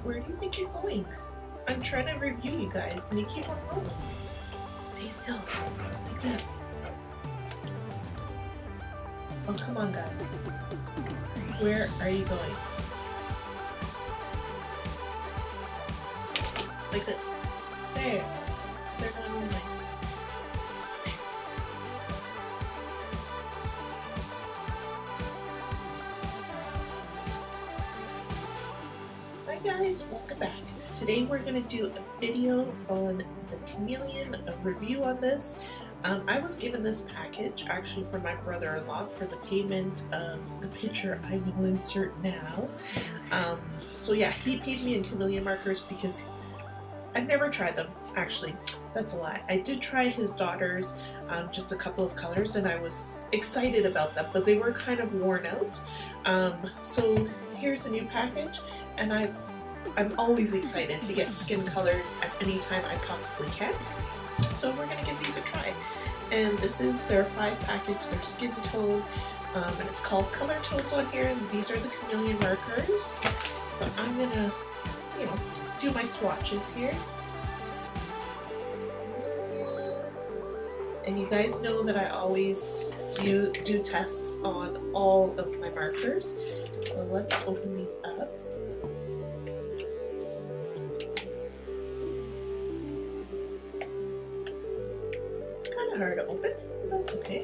Where do you think you're going? I'm trying to review you guys and you keep on rolling. Stay still, like this. Oh, come on, guys. Where are you going? Like this. There. They're not moving. Hi guys, welcome back. Today we're going to do a video on the Chameleon, a review on this. I was given this package actually from my brother-in-law for the payment of the picture I will insert now. So yeah, he paid me in Chameleon Markers because I've never tried them. Actually, that's a lie. I did try his daughter's, just a couple of colors, and I was excited about them, but they were kind of worn out. So here's a new package, and I'm always excited to get skin colors at any time I possibly can. So we're going to give these a try. And this is their 5 package, their skin tone, and it's called Color Tones on here, and these are the Chameleon Markers. So I'm going to, do my swatches here. And you guys know that I always do tests on all of my markers. So let's open these up. Hard to open, but that's okay.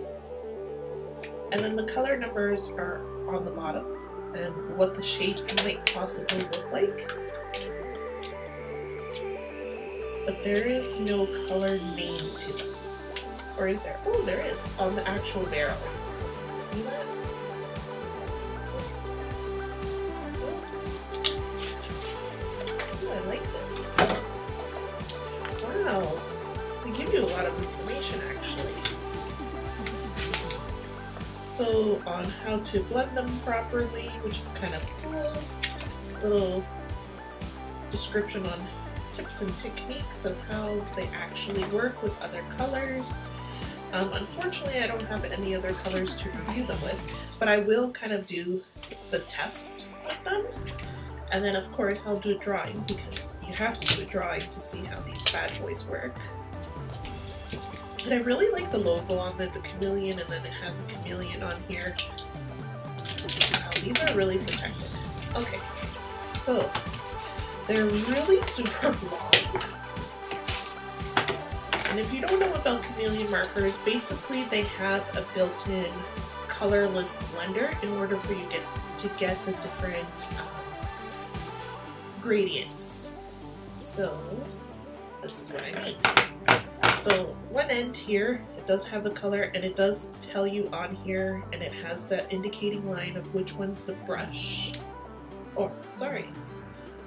And then the color numbers are on the bottom and what the shades might possibly look like. But there is no color name to them. Or is there? Oh, there is on the actual barrels. See that? Oh, I like this. Wow. They give you a lot of information actually. So on how to blend them properly, which is kind of cool. Little description on tips and techniques of how they actually work with other colors. Unfortunately, I don't have any other colors to review them with, but I will kind of do the test with them. And then of course I'll do a drawing because you have to do a drawing to see how these bad boys work. And I really like the logo on the chameleon, and then it has a chameleon on here. Wow, these are really protected. Okay, so they're really super long. And if you don't know about Chameleon Markers, basically they have a built-in colorless blender in order for you to get the different gradients. So this is what I mean. So one end here, it does have the color, and it does tell you on here, and it has that indicating line of which one's the brush. Oh, sorry, is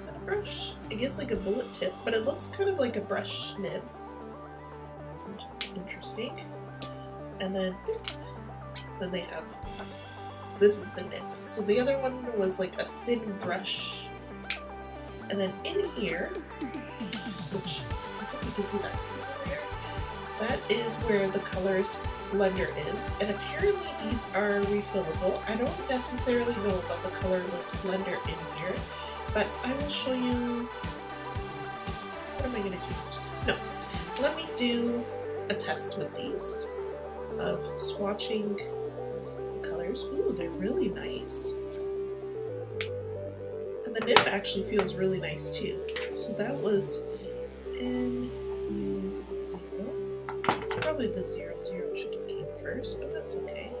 that a brush? It gets like a bullet tip, but it looks kind of like a brush nib, which is interesting. And then they have, this is the nib. So the other one was like a thin brush. And then in here, which I hope you can see that somewhere, that is where the colors blender is, and apparently these are refillable. I don't necessarily know about the colorless blender in here, but I will show you. What am I going to do first? No, let me do a test with these of swatching the colors. Ooh, they're really nice. And the nib actually feels really nice too. So that was NU0. Probably the 00 should have came first, but that's okay. I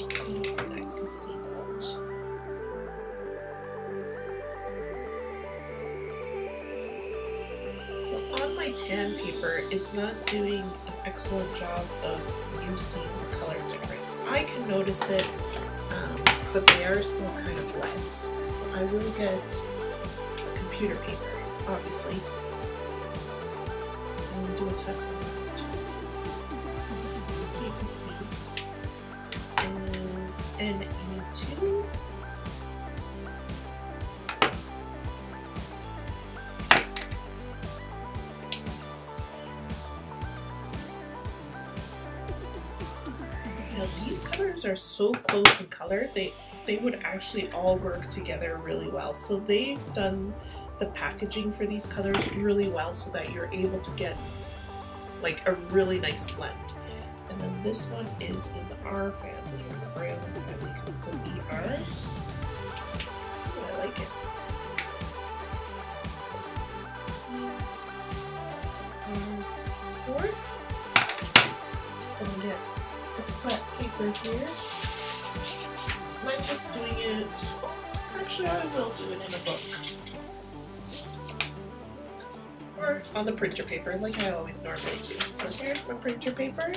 don't know if you guys can see that. So on my tan paper, it's not doing an excellent job of you seeing the color difference. I can notice it, but they are still kind of wet. So I will get a computer paper, obviously. And do a test on that. So you can see this is NU2. Now these colors are so close in color, they would actually all work together really well. So they've done the packaging for these colors really well so that you're able to get like a really nice blend. And then this one is in the R family, or the brown family, because it's a BR. Ooh, I like it. Four. I'm gonna get a sweat paper here. I'm just doing it, actually I will do it in a book. Or on the printer paper, like I always normally do. So here's my printer paper.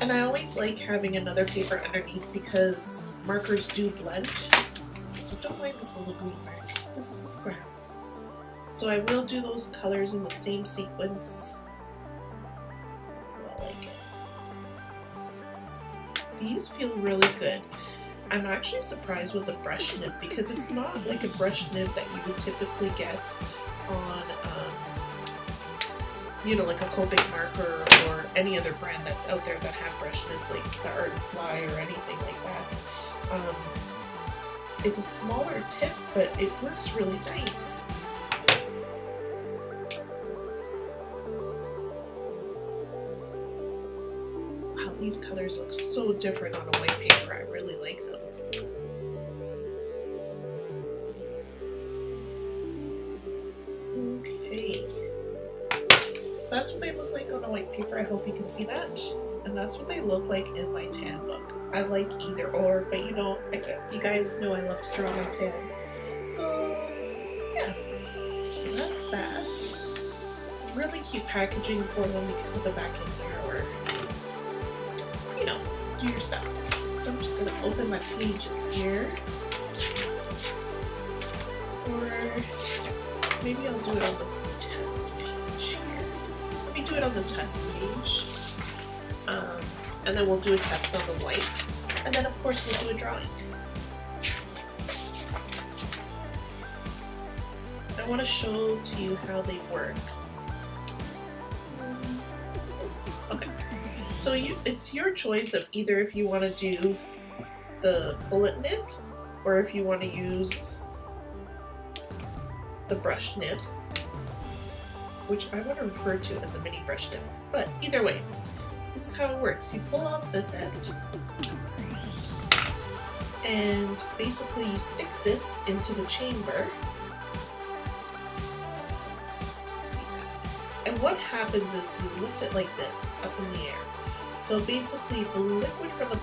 And I always like having another paper underneath because markers do blend. So don't mind this little green mark. This is a scrap. So I will do those colors in the same sequence. I like it. These feel really good. I'm actually surprised with the brush nib because it's not like a brush nib that you would typically get on, you know, like a Copic marker or any other brand that's out there that have brush nibs like the Art and Fly or anything like that. It's a smaller tip, but it works really nice. Wow, these colors look so different on a white paper. I really like them. Okay. So that's what they look like on a white paper. I hope you can see that. And that's what they look like in my tan book. I like either or, but you know, you guys know I love to draw my tan. So, yeah. So that's that. Really cute packaging for them. You can put them back in here or, you know, do your stuff. So I'm just going to open my pages here. Or maybe I'll do it on this test page here. Let me do it on the test page. And then we'll do a test on the white. And then of course we'll do a drawing. I want to show to you how they work. Okay. So it's your choice of either if you want to do the bullet nib or if you want to use the brush nib, which I want to refer to as a mini brush nib. But either way, this is how it works. You pull off this end and basically you stick this into the chamber. And what happens is you lift it like this up in the air. So basically the liquid from the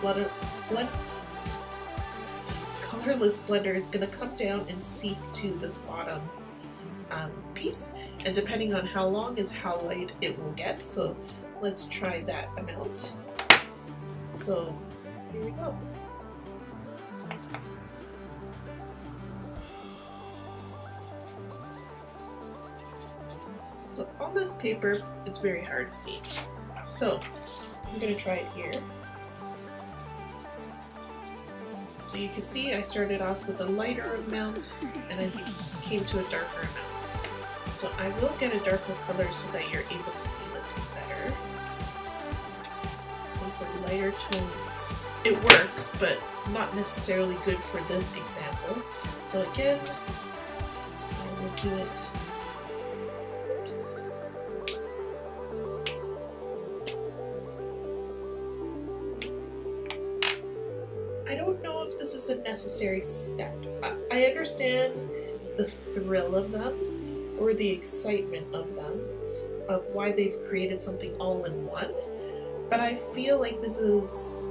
colorless blender is going to come down and seep to this bottom piece. And depending on how long is how light it will get. So let's try that amount. So here we go. So on this paper, it's very hard to see. So I'm going to try it here. So you can see I started off with a lighter amount and then came to a darker amount. So I will get a darker color so that you're able to see this better. And for lighter tones, it works, but not necessarily good for this example. So again, I will do it. I don't know if this is a necessary step. I understand the thrill of them or the excitement of them, of why they've created something all in one, but I feel like this is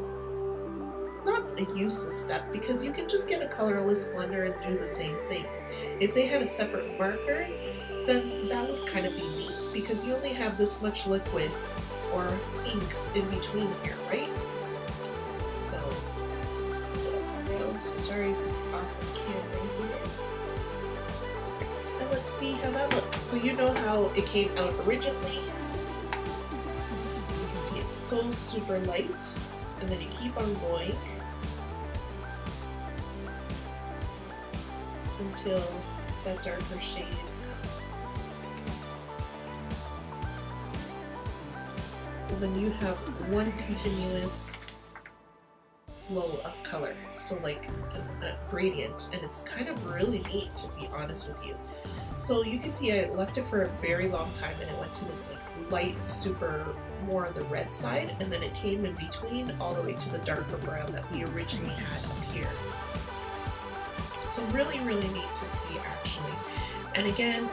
not a useless step because you can just get a colorless blender and do the same thing. If they had a separate marker, then that would kind of be neat because you only have this much liquid or inks in between here, right? So sorry if it's off the camera here. And let's see how that looks. So you know how it came out originally. You can see it's so super light. And then you keep on going until that darker shade comes. So then you have one continuous flow of color, so like a gradient, and it's kind of really neat, to be honest with you. So you can see I left it for a very long time, and it went to this like light, super, more on the red side, and then it came in between all the way to the darker brown that we originally had up here. So really neat to see, actually. And again,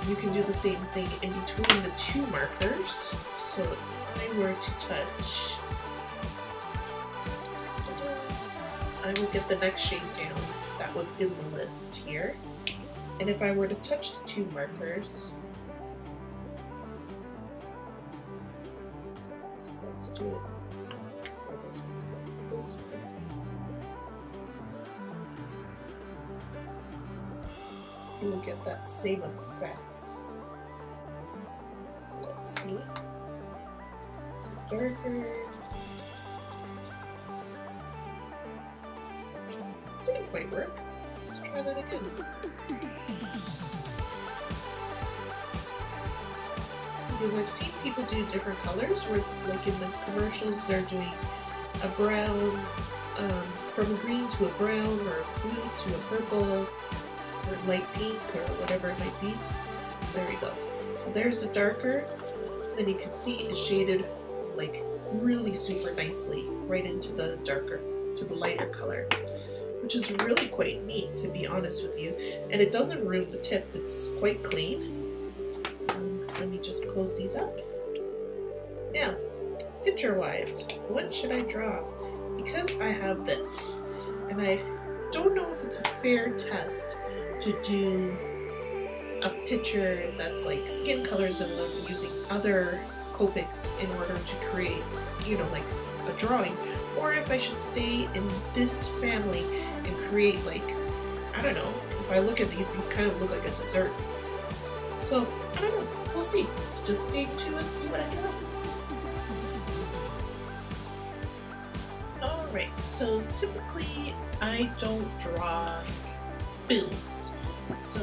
you can do the same thing in between the two markers. So if I were to touch, I will get the next shade down that was in the list here. And if I were to touch the two markers, so let's do it for this one. This one. You will get that same effect. So let's see. Darker. Didn't quite work. Let's try that again. I've seen people do different colors, where like in the commercials they're doing a brown, from green to a brown, or blue to a purple, or light pink, or whatever it might be. There we go. So there's the darker, and you can see it's shaded like really super nicely right into the darker, to the lighter color, which is really quite neat, to be honest with you. And it doesn't ruin the tip, it's quite clean. Let me just close these up. Now, picture-wise, what should I draw? Because I have this, and I don't know if it's a fair test to do a picture that's like skin colors and then using other Copics in order to create, you know, like a drawing, or if I should stay in this family and create, like, I don't know, if I look at these kind of look like a dessert. So, I don't know. We'll see. So just stay tuned and see what I draw. Alright, so typically I don't draw films. So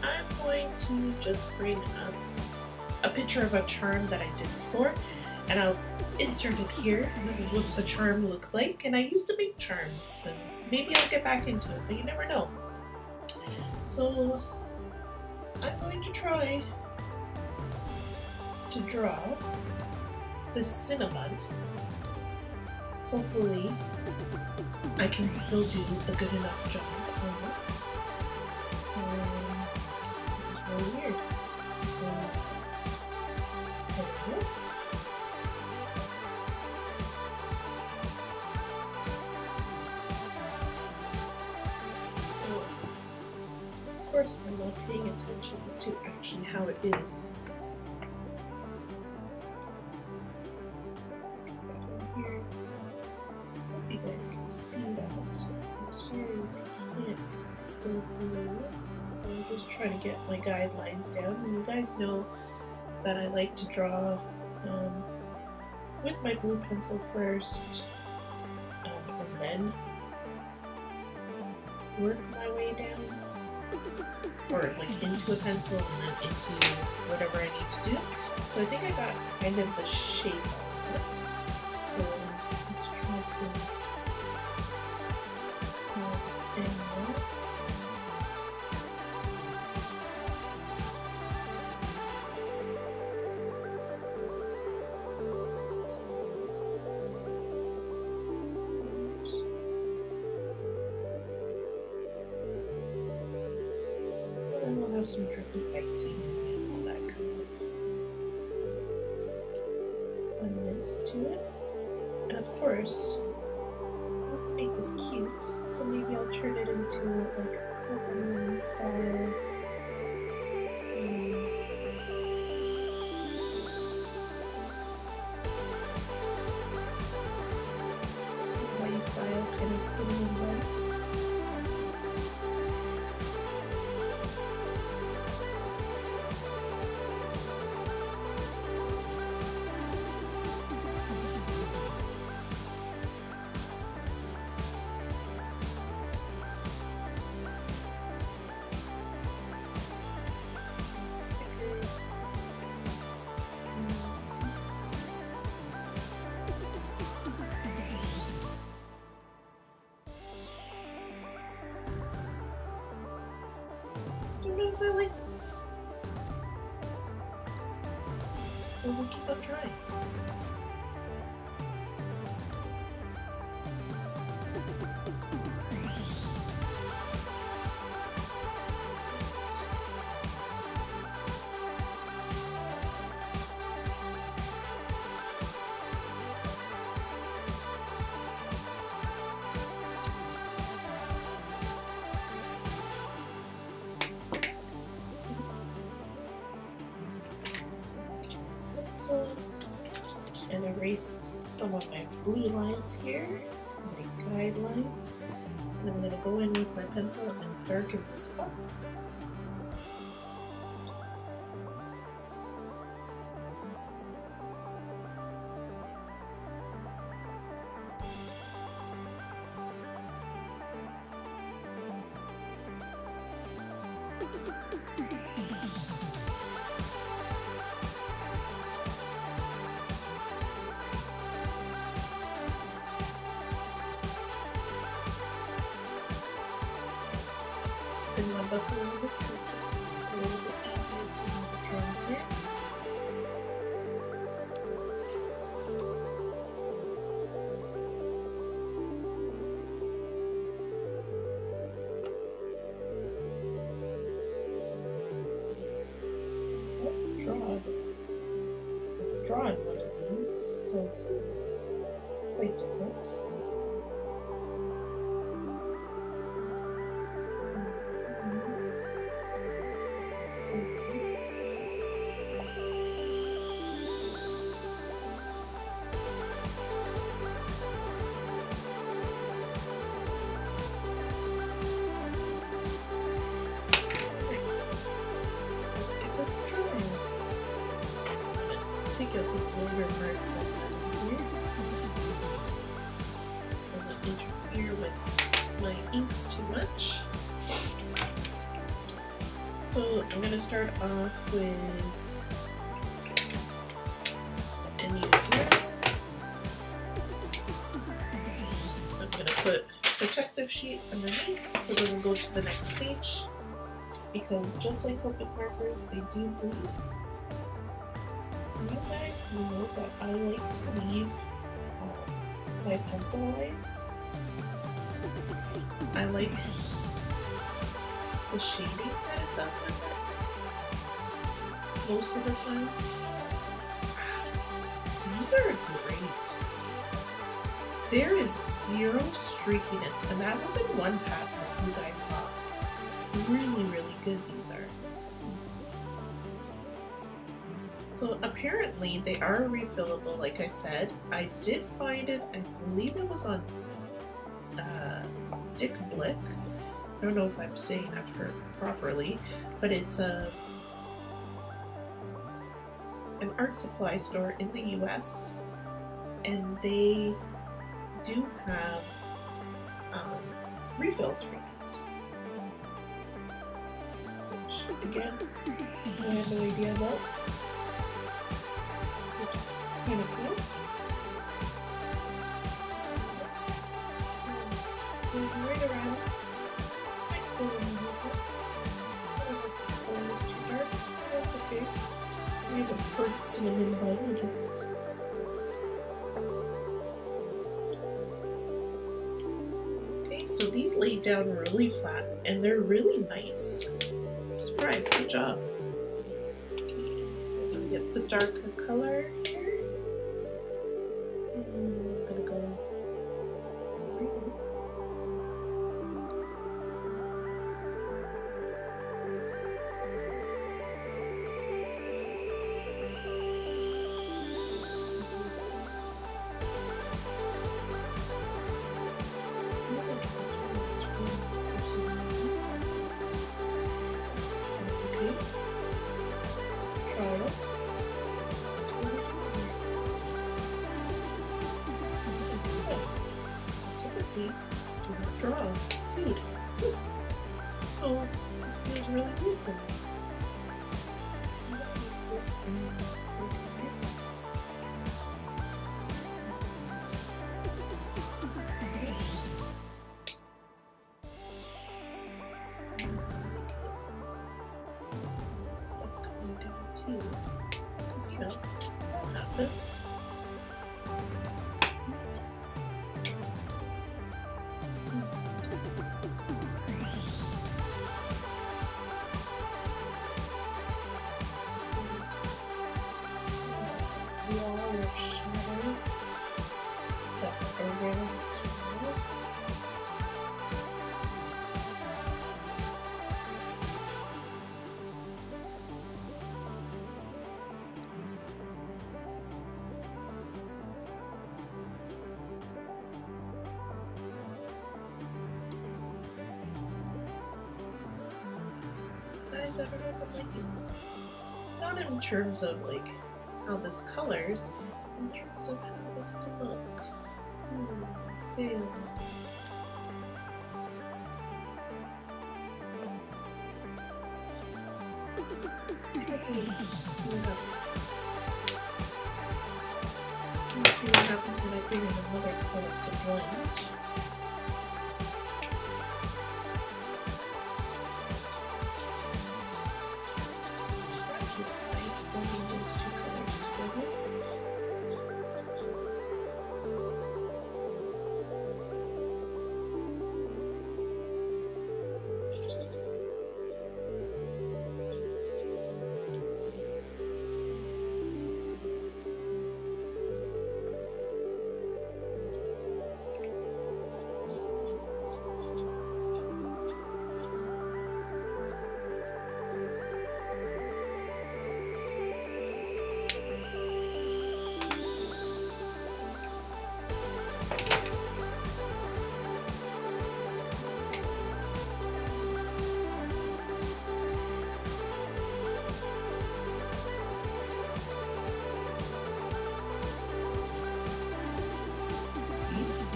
I'm going to just bring up a picture of a charm that I did before, and I'll insert it here. This is what the charm looked like, and I used to make charms, and maybe I'll get back into it, but you never know. So I'm going to try to draw this Cinnabon. Hopefully I can still do a good enough job on this. It's really weird. Of course, I'm not paying attention to actually how it is. Let's get that in here. Hope you guys can see that. I'm sorry you can't because it's still blue. I'm just trying to get my guidelines down. And you guys know that I like to draw with my blue pencil first, and then work my way down. Or like into a pencil and then into whatever I need to do. So I think I got kind of the shape of it. So let's try to draw this in there. And we'll have some drippy icing and all that kind of funness to it. And of course, let's make this cute. So maybe I'll turn it into like a Kawaii style. Kawaii style kind of cinnamon bun. like this. We'll keep on trying. And erased some of my blue lines here, my guidelines. And I'm going to go in with my pencil and darken this up. Spin my butt a little bit so it's a little bit easier to turn here. Drawing one of these, so it's quite different. Let's give this a try. Take out these longer marks here. So it doesn't interfere with my inks too much. So I'm going to start off with an user. I'm going to put protective sheet underneath so that we'll go to the next page, because just like Copic markers, they do bleed. You guys know that I like to leave my pencil lines. I like the shading that it does with it most of the time. These are great. There is zero streakiness, and that was in one pass as you guys saw. Really, really good these are. So apparently they are refillable, like I said. I did find it, I believe it was on Dick Blick. I don't know if I'm saying that properly, but it's an art supply store in the US, and they do have refills for these. Which, again, I have no idea about. Which is kind of cool. So, right around. Might pull in a little bit. I don't know if this color is too dark. That's okay. We have a burnt cinnamon bun, I guess. Okay, so these lay down really flat, and they're really nice. I'm surprised. Good job. Okay, I'm gonna get the darker color here. And I'm gonna go green. To draw food. So this feels really good for me. is, I don't know if I'm liking it. Not in terms of like how this colors, in terms of how this looks. Fail. Let's see what happens when I bring in another color to blend.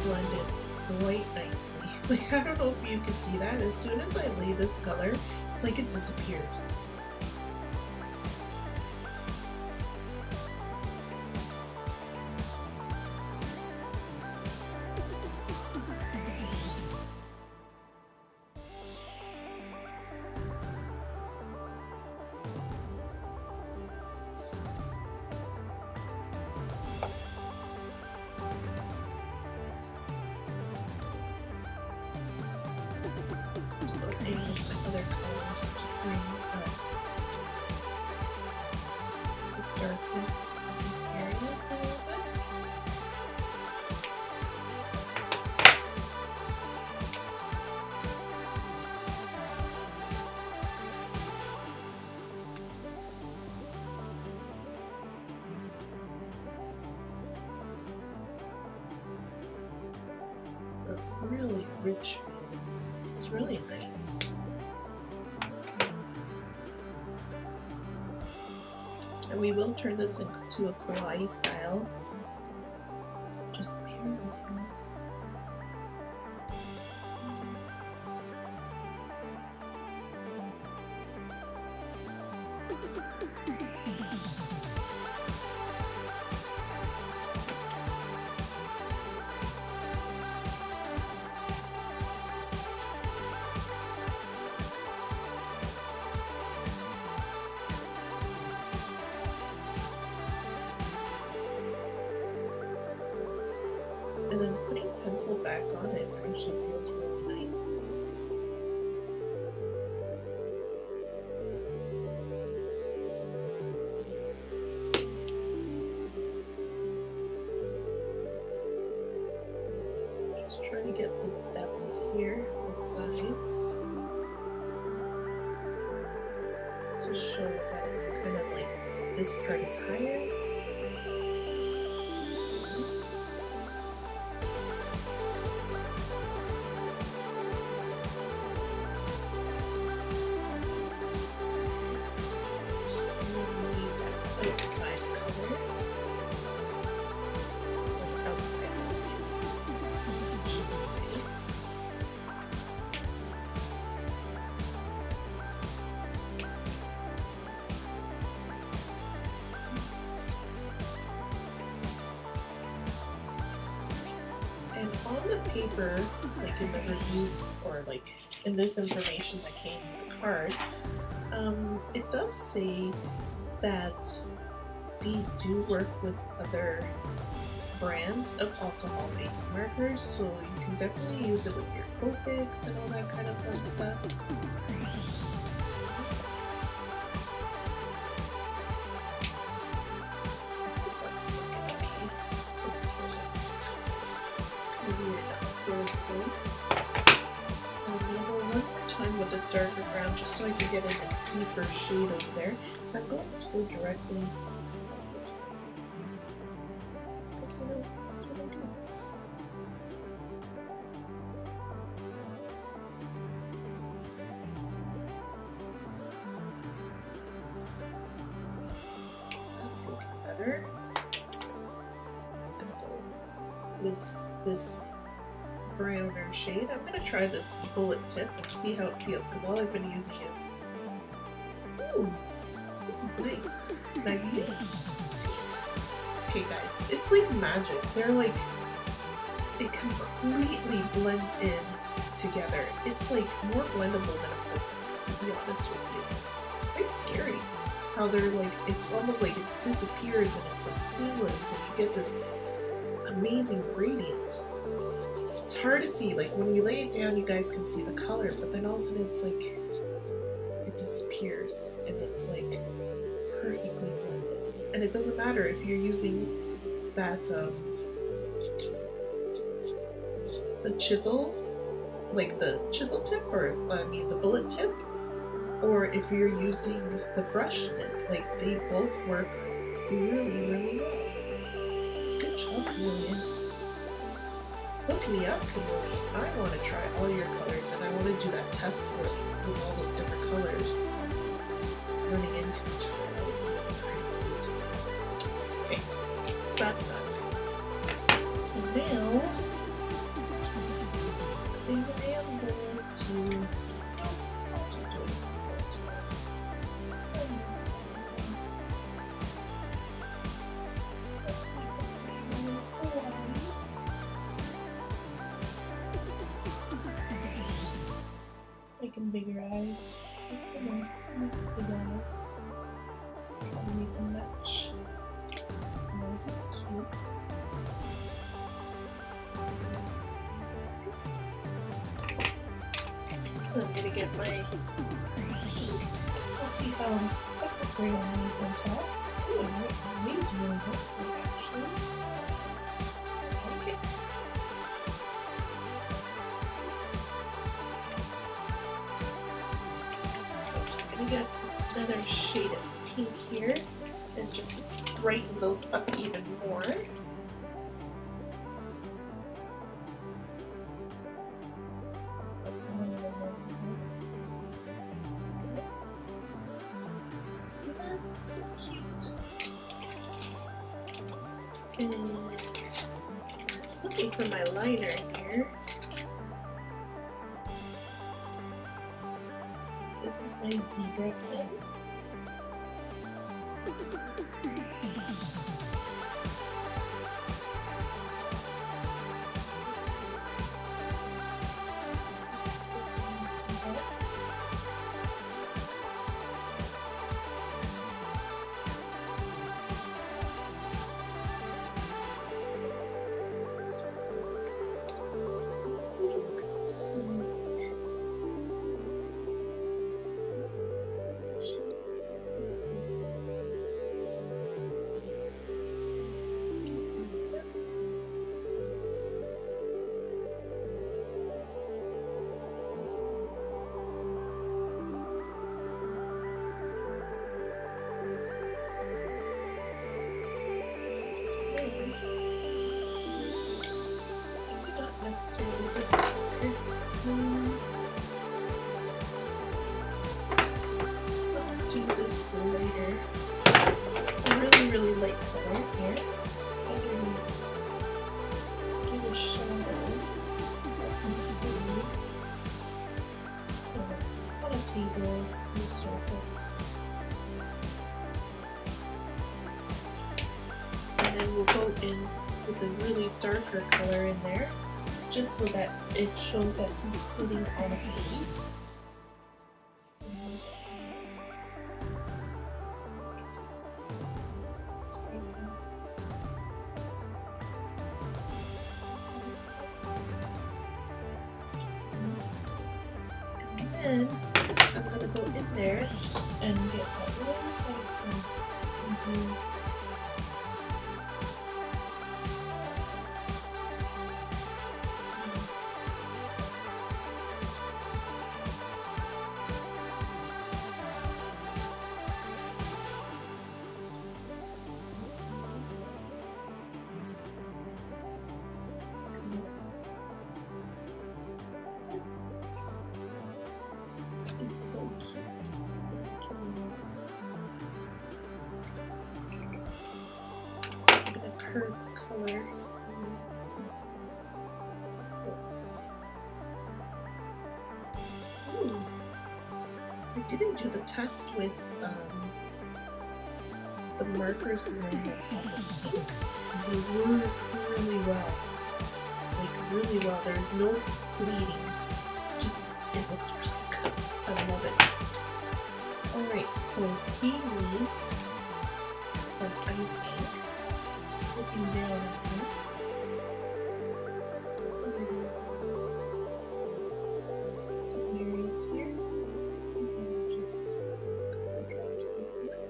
Blended quite nicely. Like, I don't know if you can see that. As soon as I lay this color, it's like it disappears. Other colors to bring up the darkness of these areas a little bit. A really rich feel. It's really nice. And we will turn this into a kawaii style, so just bear with me. And then putting pencil back on it actually feels really nice. So just trying to get the depth here, the sides, just to show that it's kind of like this part is higher. Outside color, outside and on the paper, like in the reviews or like in this information that came with the card, it does say that these do work with other brands of alcohol-based markers, so you can definitely use it with your Copics and all that kind of fun stuff. With a darker brown, just so I can get in a deeper shade over there. I'm going to go directly. That's what I do. color. And go with this browner shade. I'm gonna try this bullet tip and see how it feels, because all I've been using is, ooh, this is nice. And I've used these. Okay guys, it's like magic. They're like, it completely blends in together. It's like more blendable than a Pokemon, to be honest with you. Quite scary how they're like, it's almost like it disappears and it's like seamless and you get this amazing gradient. It's hard to see, like when you lay it down you guys can see the color, but then all of a sudden it's like it disappears and it's like perfectly blended. And it doesn't matter if you're using that the chisel, like the chisel tip, or I mean the bullet tip, or if you're using the brush nib, like they both work really well. Good job, Chameleon. Hook me up, Chameleon. I want to try all your colors, and I want to do that test with all those different colors running into each other. Okay, so that's done. So now, I think I am going to, I'll just do it. Making bigger eyes. That's what I make big eyes. Try to make them match. Oh, that's cute. I'm gonna get my pink. We'll see how that's a great eyes on top. Ooh, I like these really nicely actually. Okay. Get another shade of pink here and just brighten those up even more. See that? So cute. And looking for my liner here. This is my zebra pen. Let's do this later. A really light color here. Give a shadow. Let me see. On a table, new surface. And then we'll go in with a really darker color in there, just so that it shows that he's sitting on a base. And then I'm going to go in there and get that really light It's so cute. her color. Ooh. I didn't do the test with the markers in the top of the piece. They work really well. Like really well. There's no bleeding. Just it looks really good. I love it. Alright, so he needs some icing. Looking down at him. Some areas here. Just a couple drops like that.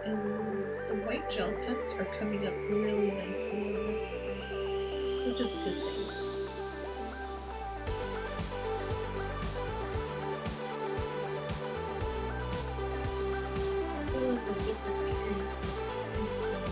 And the white gel pens are coming up really nicely on this, which is a good thing. All of the different periods of inside.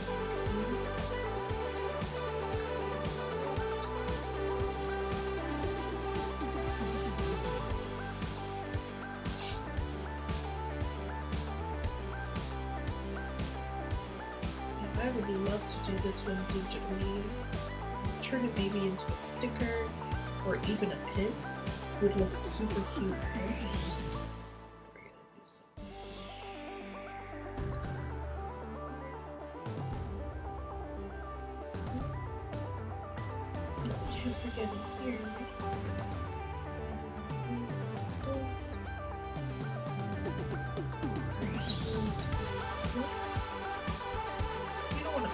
I would love to do this one digitally. Turn it maybe into a sticker or even a pin. Would look super cute with this. We're gonna do something. Can't forget it here.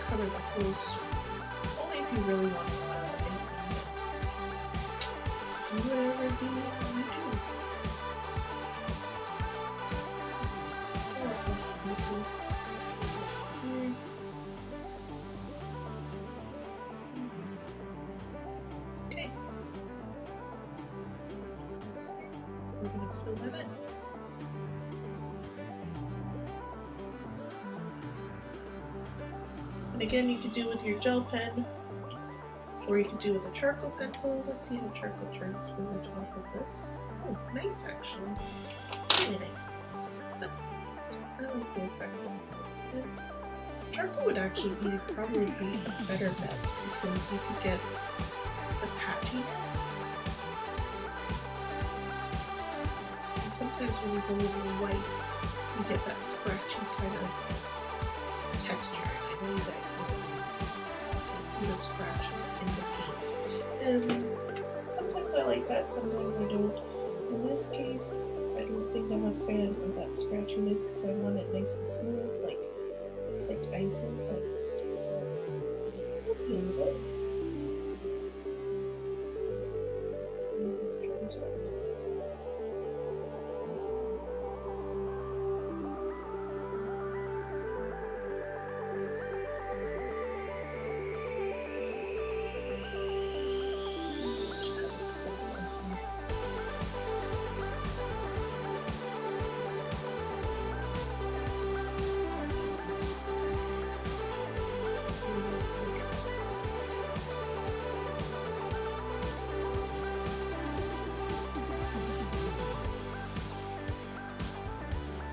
Cover the whole surface. Only if you really want to icing it. Do whatever you do. Okay. We're going to fill that in. And again, you could do with your gel pen, or you could do with a charcoal pencil. Let's see how charcoal turns over the top of this. Oh, nice actually. Really nice. I like the effect of it. Charcoal would actually probably be a better bet because you could get the patchiness. And sometimes when you go over white, you get that scratchy kind of texture. I know you guys can see the scratches in the paint. And sometimes I like that, sometimes I don't. In this case, I don't think I'm a fan of that scratchiness because I want it nice and smooth, like the thick icing, but we'll deal with it. See how this turns out.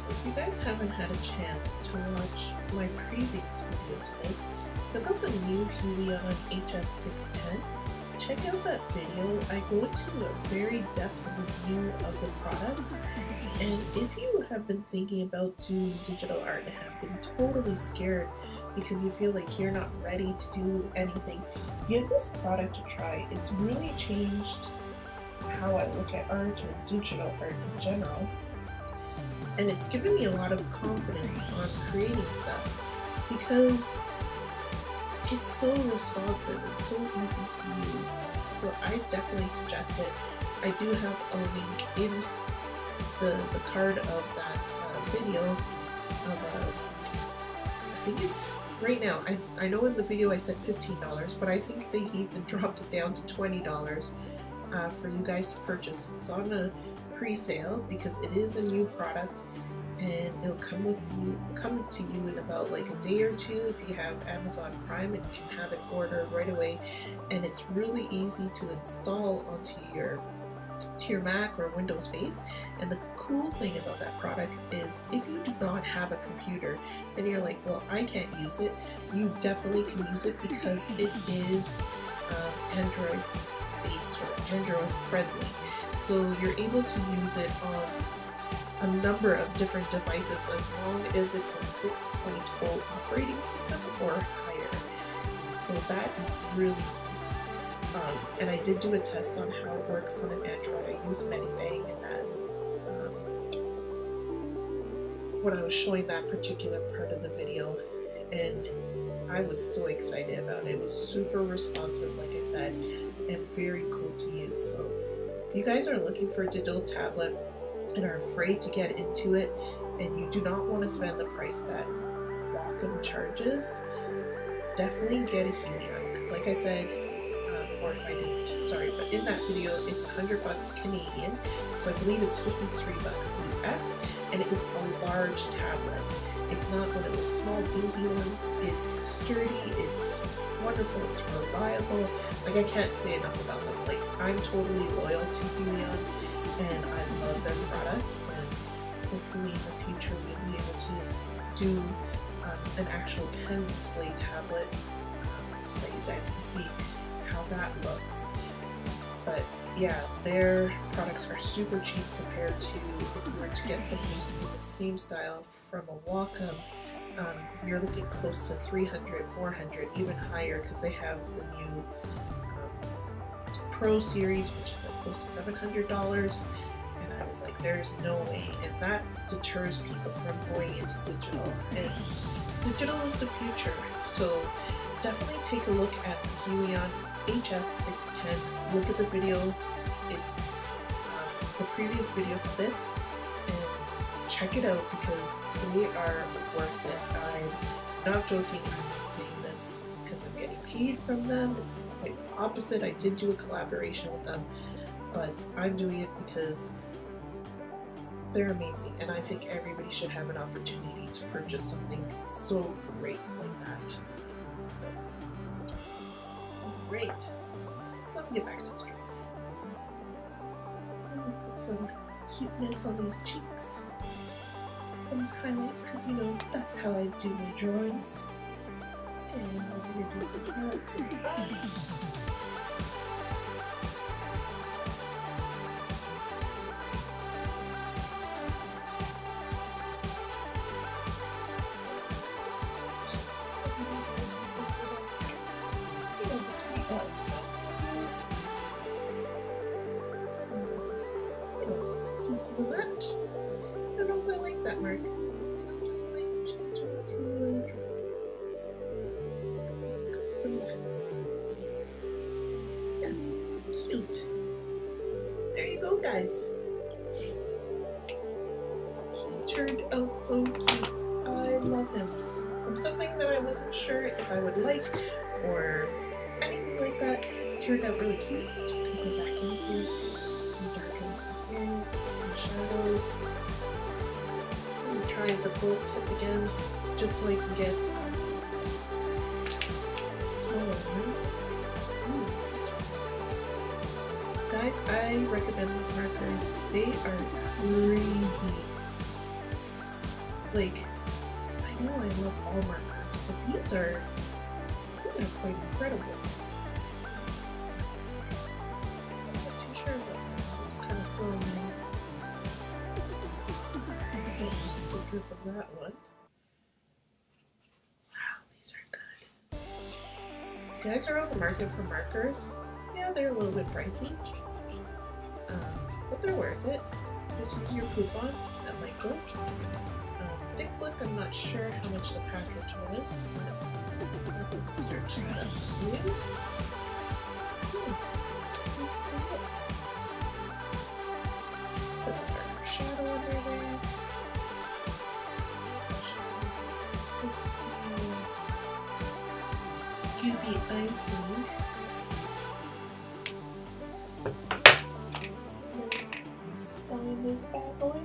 If you guys haven't had a chance to watch my previous video to this, it's about the new Helion HS610. Check out that video. I go into a very depth review of the product, and if you have been thinking about doing digital art and have been totally scared because you feel like you're not ready to do anything, give this product a try. It's really changed how I look at art or digital art in general. And it's given me a lot of confidence on creating stuff because it's so responsive and so easy to use. So I definitely suggest it. I do have a link in the card of that video of I think it's right now. I know in the video I said $15, but I think they even dropped it down to $20 for you guys to purchase. It's on a pre-sale because it is a new product, and it'll come to you in about like a day or two if you have Amazon Prime, and you can have it ordered right away. And it's really easy to install onto your Mac or Windows base. And the cool thing about that product is if you do not have a computer and you're like, well, I can't use it, you definitely can use it because it is Android based or Android friendly. So you're able to use it on a number of different devices as long as it's a 6.0 operating system or higher. So that is really neat. And I did do a test on how it works on an Android. I used ManyBang in that when I was showing that particular part of the video, and I was so excited about it. It was super responsive, like I said, and very cool to use. So if you guys are looking for a digital tablet and are afraid to get into it, and you do not want to spend the price that Wacom charges, definitely get a Helion. Because like I said, or if I didn't, sorry, but in that video, it's $100 Canadian, so I believe it's $53 US, and it's a large tablet. It's not one of those small dinky ones. It's sturdy, it's wonderful, it's reliable. Like, I can't say enough about them. Like, I'm totally loyal to Helion, and I love their products, and hopefully in the future we'll be able to do an actual pen display tablet so that you guys can see how that looks. But yeah, their products are super cheap compared to if you were to get something in the same style from a Wacom. You're looking close to $300, $400, even higher, because they have the new Pro series, which is like close to $700. And I was like, there's no way. And that deters people from going into digital. And digital is the future. So definitely take a look at the Helion HS610. Look at the video. It's the previous video to this, and check it out because they are worth it. I'm not joking. I'm not saying this because I'm getting paid from them. It's quite the opposite. I did do a collaboration with them, but I'm doing it because they're amazing, and I think everybody should have an opportunity to purchase something so great like that. Great. So let me get back to this drawing. I'm gonna put some cuteness on these cheeks. Some highlights, because you know that's how I do my drawings. And I'm gonna do some highlights. Some of that. I don't know if I like that mark, so I'm just going to change it to yeah, cute. There you go, guys. He turned out so cute. I love him. From something that I wasn't sure if I would like or anything like that, it turned out really cute. I'm just gonna go back in here. Darken some areas, put some shadows. I'm gonna try the bullet tip again, just so I can get smaller ones. Guys, I recommend these markers. They are crazy. Like, I know I love all markers, but these are quite incredible. Of that one. Wow, these are good. If you guys are on the market for markers, yeah, they're a little bit pricey, but they're worth it. Just use your coupon at Michael's. Dick Blick, I'm not sure how much the package was, but I can search that up for you. Put a darker shadow under there. UV icing. Sign this bad boy.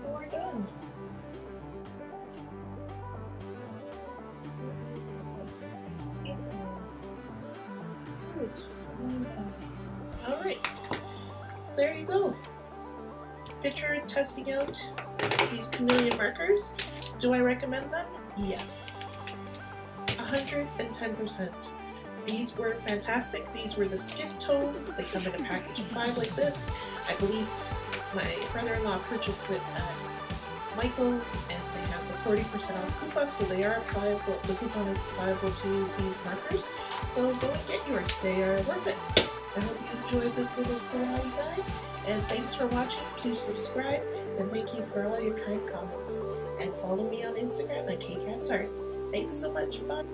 And we're done. Alright, there you go. Picture testing out these Chameleon markers. Do I recommend them? Yes. 110%. These were fantastic. These were the stick tones. They come in a package of 5 like this. I believe my brother-in-law purchased it at Michael's, and they have the 40% off coupon, so they are applicable. The coupon is applicable to these markers. So go and get yours. They are worth it. I hope you enjoyed this little kawaii guide, and thanks for watching. Please subscribe, and thank you for all your kind comments. And follow me on Instagram at KCatsArts. Thanks so much. Bye.